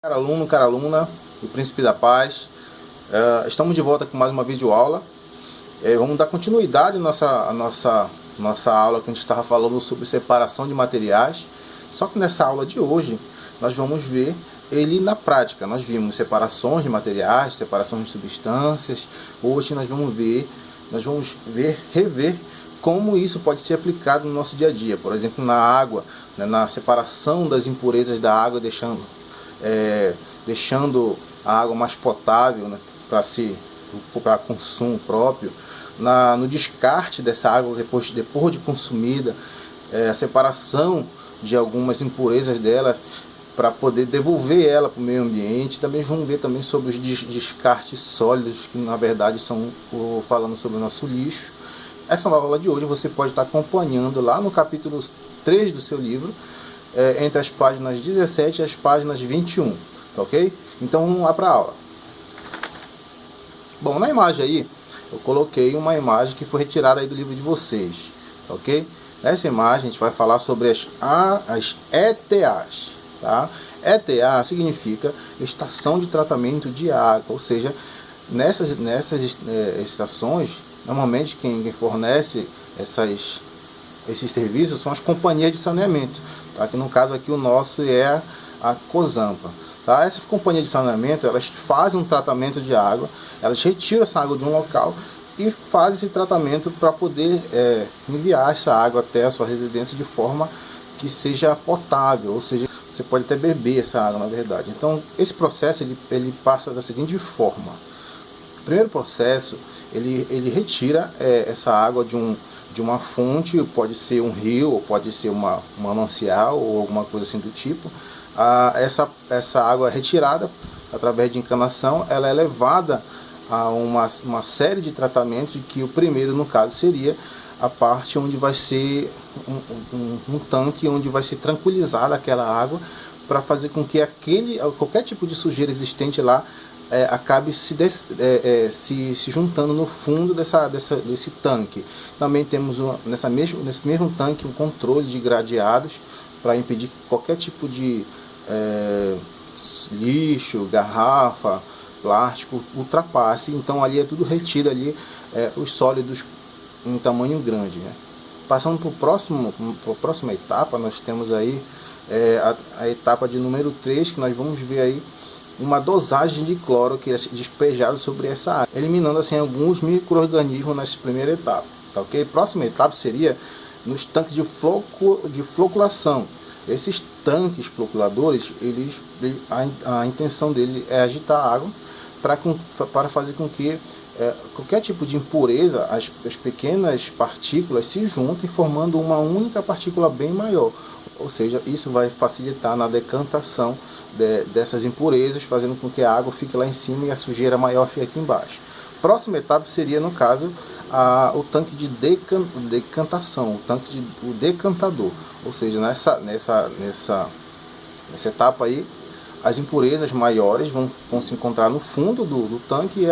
Cara aluno, cara aluna, o Príncipe da Paz, estamos de volta com mais uma videoaula. Vamos dar continuidade à nossa aula que a gente estava falando sobre separação de materiais. Só que nessa aula de hoje nós vamos ver ele na prática. Nós vimos separações de materiais, separações de substâncias. Hoje nós vamos rever como isso pode ser aplicado no nosso dia a dia. Por exemplo, na água, né, na separação das impurezas da água, deixando a água mais potável, né, para consumo próprio, no descarte dessa água depois de consumida, a separação de algumas impurezas dela para poder devolver ela para o meio ambiente. Também vamos ver também sobre os descartes sólidos, que na verdade falando sobre o nosso lixo. Essa aula de hoje você pode estar acompanhando lá no capítulo 3 do seu livro, entre as páginas 17 e as páginas 21, tá ok? Então vamos lá para a aula. Bom, na imagem aí, eu coloquei uma imagem que foi retirada aí do livro de vocês, tá ok? Nessa imagem a gente vai falar sobre as ETAs, tá? ETA significa Estação de Tratamento de Água, ou seja, nessas estações, normalmente quem fornece esses serviços são as companhias de saneamento, tá? Que no caso aqui o nosso é a Cosampa, tá? Essas companhias de saneamento, elas fazem um tratamento de água, elas retiram essa água de um local e fazem esse tratamento para poder enviar essa água até a sua residência de forma que seja potável, ou seja, você pode até beber essa água, na verdade. Então esse processo ele passa da seguinte forma. O primeiro processo, ele retira essa água de uma fonte, pode ser um rio, ou pode ser uma manancial, ou alguma coisa assim do tipo. Essa água é retirada através de encanação, ela é levada a uma série de tratamentos, que o primeiro, no caso, seria a parte onde vai ser um tanque, onde vai ser tranquilizada aquela água, para fazer com que qualquer tipo de sujeira existente lá acabe se juntando no fundo desse tanque. Também temos nesse mesmo tanque um controle de gradeados para impedir que qualquer tipo de lixo, garrafa, plástico ultrapasse. Então ali é tudo retido ali, os sólidos em tamanho grande, né? Passando para a próxima etapa, nós temos aí a etapa de número 3, que nós vamos ver aí uma dosagem de cloro que é despejado sobre essa água, eliminando assim alguns micro-organismos nessa primeira etapa, tá ok? Próxima etapa seria nos tanques de floculação. Esses tanques floculadores, a intenção dele é agitar a água para fazer com que qualquer tipo de impureza, as pequenas partículas se juntem, formando uma única partícula bem maior. Ou seja, isso vai facilitar na decantação dessas impurezas, fazendo com que a água fique lá em cima e a sujeira maior fique aqui embaixo. Próxima etapa seria, no caso, o tanque de decantação, o decantador. Ou seja, nessa etapa aí, as impurezas maiores vão se encontrar no fundo do tanque,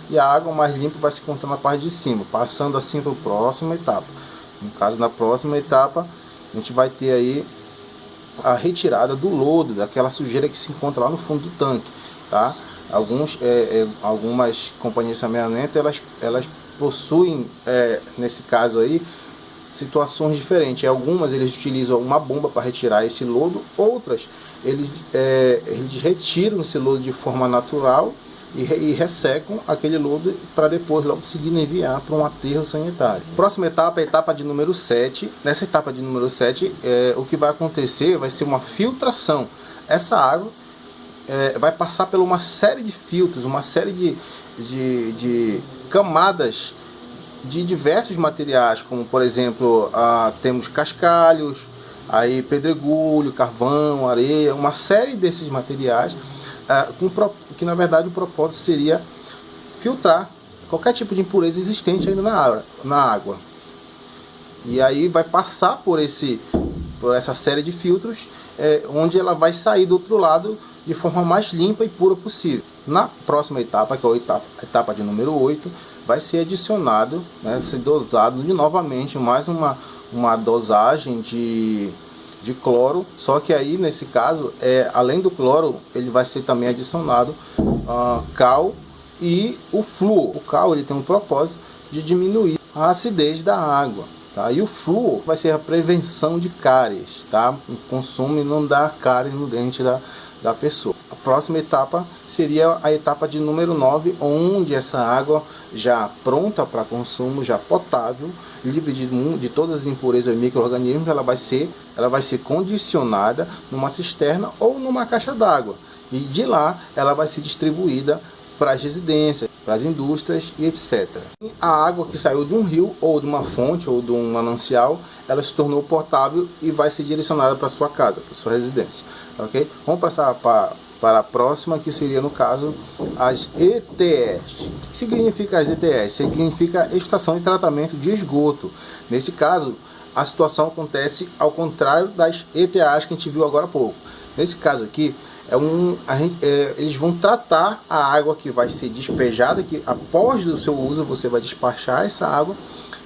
e a água mais limpa vai se encontrar na parte de cima, passando assim para a próxima etapa. No caso, na próxima etapa, a gente vai ter aí a retirada do lodo, daquela sujeira que se encontra lá no fundo do tanque, tá? Algumas companhias de saneamento, elas possuem, nesse caso aí, situações diferentes. Algumas eles utilizam uma bomba para retirar esse lodo, outras eles retiram esse lodo de forma natural e ressecam aquele lodo para depois logo seguir enviar para um aterro sanitário. Próxima etapa é a etapa de número 7. Nessa etapa de número 7, o que vai acontecer vai ser uma filtração. Essa água vai passar por uma série de filtros, uma série de camadas de diversos materiais, como por exemplo, temos cascalhos, aí pedregulho, carvão, areia, uma série desses materiais, que na verdade o propósito seria filtrar qualquer tipo de impureza existente ainda na água. E aí vai passar por essa série de filtros, onde ela vai sair do outro lado de forma mais limpa e pura possível. Na próxima etapa, que é a etapa de número 8, vai ser adicionado, vai ser dosado novamente mais uma dosagem de de cloro, só que aí nesse caso, além do cloro, ele vai ser também adicionado cal e o flúor. O cal ele tem um propósito de diminuir a acidez da água, tá? E o flúor vai ser a prevenção de cáries, tá? O consumo e não dá cárie no dente da pessoa. A próxima etapa seria a etapa de número 9, onde essa água já pronta para consumo, já potável, livre de todas as impurezas e micro-organismos, ela vai ser condicionada numa cisterna ou numa caixa d'água. E de lá ela vai ser distribuída para as residências, para as indústrias e etc. A água que saiu de um rio, ou de uma fonte, ou de um manancial, ela se tornou potável e vai ser direcionada para a sua casa, para a sua residência. Ok? Vamos passar para a próxima, que seria, no caso, as ETEs. O que significa as ETEs? Significa Estação de Tratamento de Esgoto. Nesse caso, a situação acontece ao contrário das ETAs que a gente viu agora há pouco. Nesse caso aqui, eles vão tratar a água que vai ser despejada, que após o seu uso você vai despachar essa água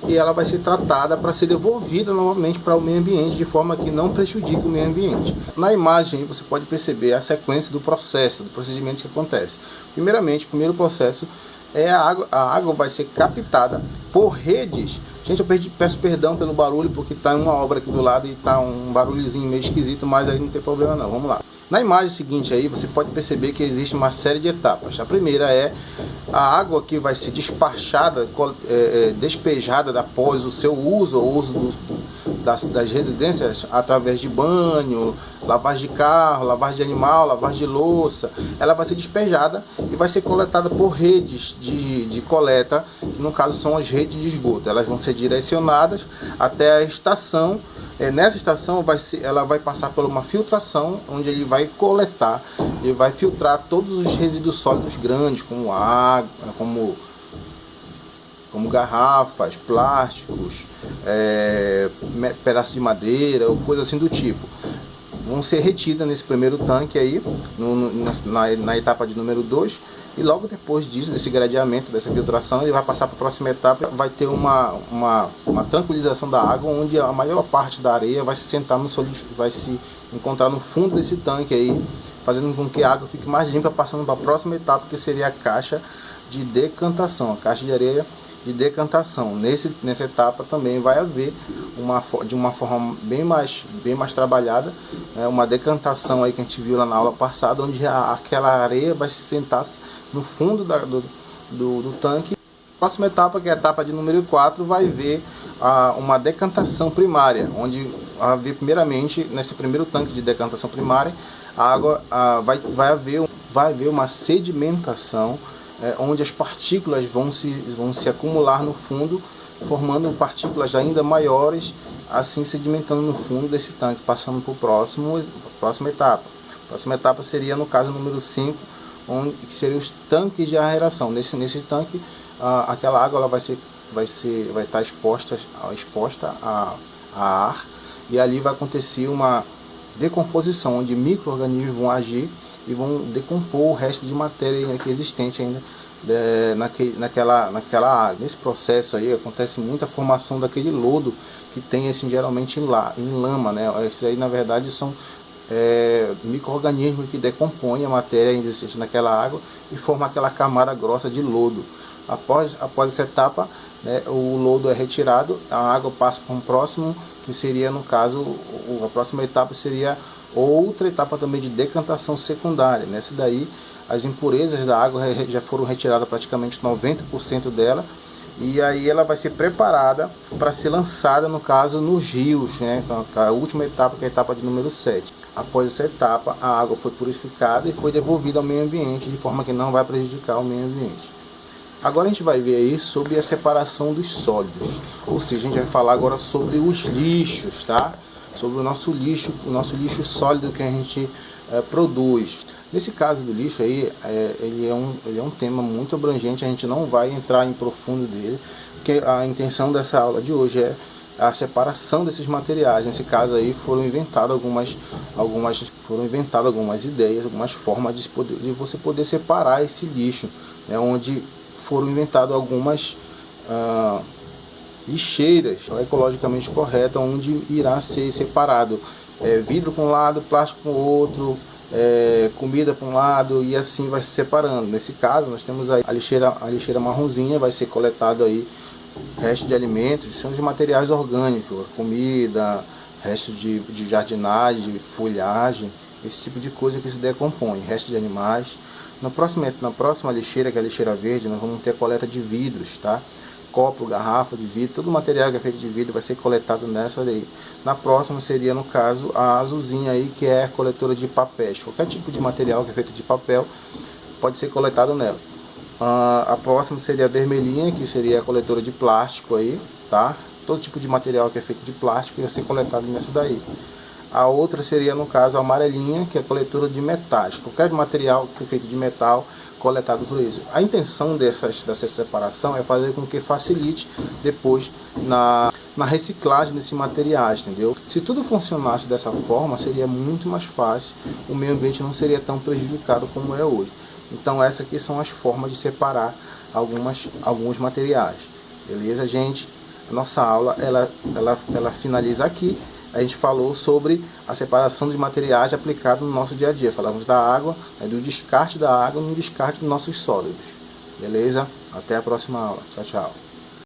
e ela vai ser tratada para ser devolvida novamente para o meio ambiente, de forma que não prejudique o meio ambiente. Na imagem você pode perceber a sequência do procedimento que acontece. Primeiramente, o primeiro processo é a água vai ser captada por redes. Gente, eu peço perdão pelo barulho, porque está uma obra aqui do lado e está um barulhozinho meio esquisito, mas aí não tem problema não, vamos lá. Na imagem seguinte aí, você pode perceber que existe uma série de etapas. A primeira é a água que vai ser despachada, despejada após o seu uso, ou uso das residências, através de banho, lavagem de carro, lavagem de animal, lavagem de louça. Ela vai ser despejada e vai ser coletada por redes de coleta, que no caso são as redes de esgoto. Elas vão ser direcionadas até a estação. Nessa estação ela vai passar por uma filtração, onde ele vai coletar e vai filtrar todos os resíduos sólidos grandes, como água, como garrafas, plásticos, pedaços de madeira ou coisa assim do tipo. Vão ser retidas nesse primeiro tanque aí, na etapa de número 2. E logo depois disso, desse gradeamento, dessa filtração, ele vai passar para a próxima etapa. Vai ter uma tranquilização da água, onde a maior parte da areia vai se sentar vai se encontrar no fundo desse tanque aí, fazendo com que a água fique mais limpa, passando para a próxima etapa, que seria a caixa de decantação, a caixa de areia de decantação. Nessa etapa também vai haver de uma forma bem mais trabalhada, uma decantação aí que a gente viu lá na aula passada, onde aquela areia vai se sentar no fundo do tanque. A próxima etapa, que é a etapa de número 4, vai ver uma decantação primária, onde primeiramente, nesse primeiro tanque de decantação primária, a água vai haver uma sedimentação, onde as partículas vão se acumular no fundo, formando partículas ainda maiores, assim sedimentando no fundo desse tanque, passando para a próxima etapa. A próxima etapa seria, no caso, número 5, que seriam os tanques de aeração. Nesse tanque, aquela água ela vai estar exposta a ar, e ali vai acontecer uma decomposição, onde micro-organismos vão agir e vão decompor o resto de matéria existente ainda naquela água. Nesse processo aí acontece muita formação daquele lodo que tem assim, geralmente em lama, né? Esses aí na verdade são micro-organismos que decompõem a matéria ainda existente naquela água e formam aquela camada grossa de lodo. Após essa etapa, né, o lodo é retirado, a água passa para um próximo, que seria, no caso, a próxima etapa seria outra etapa também de decantação secundária. Nessa daí, as impurezas da água já foram retiradas, praticamente 90% dela, e aí ela vai ser preparada para ser lançada, no caso, nos rios, né? A última etapa, que é a etapa de número 7. Após essa etapa, a água foi purificada e foi devolvida ao meio ambiente, de forma que não vai prejudicar o meio ambiente. Agora a gente vai ver aí sobre a separação dos sólidos, ou seja, a gente vai falar agora sobre os lixos, tá? Sobre o nosso lixo sólido que a gente produz. Nesse caso do lixo aí, ele é um tema muito abrangente, a gente não vai entrar em profundo dele, porque a intenção dessa aula de hoje é a separação desses materiais. Nesse caso aí foram inventadas algumas ideias, algumas formas de você poder separar esse lixo, né, onde foram inventadas algumas lixeiras ecologicamente corretas, onde irá ser separado vidro para um lado, plástico para o outro, comida para um lado, e assim vai se separando. Nesse caso nós temos aí a lixeira marronzinha, vai ser coletado aí restos de alimentos, são de materiais orgânicos, comida, restos de jardinagem, de folhagem, esse tipo de coisa que se decompõe, restos de animais. Na próxima lixeira, que é a lixeira verde, nós vamos ter coleta de vidros, tá? Copo, garrafa de vidro, todo o material que é feito de vidro vai ser coletado nessa daí. Na próxima seria, no caso, a azulzinha aí, que é a coletora de papéis. Qualquer tipo de material que é feito de papel pode ser coletado nela. A próxima seria a vermelhinha, que seria a coletora de plástico aí, tá? Todo tipo de material que é feito de plástico ia ser coletado nessa daí. A outra seria, no caso, a amarelinha, que é a coletora de metais. Qualquer material que é feito de metal, coletado por isso. A intenção dessa separação é fazer com que facilite depois na reciclagem desses materiais, entendeu? Se tudo funcionasse dessa forma, seria muito mais fácil, o meio ambiente não seria tão prejudicado como é hoje. Então essas aqui são as formas de separar alguns materiais. Beleza, gente? A nossa aula, ela finaliza aqui. A gente falou sobre a separação de materiais aplicado no nosso dia a dia. Falamos da água, do descarte da água e no descarte dos nossos sólidos. Beleza? Até a próxima aula. Tchau, tchau.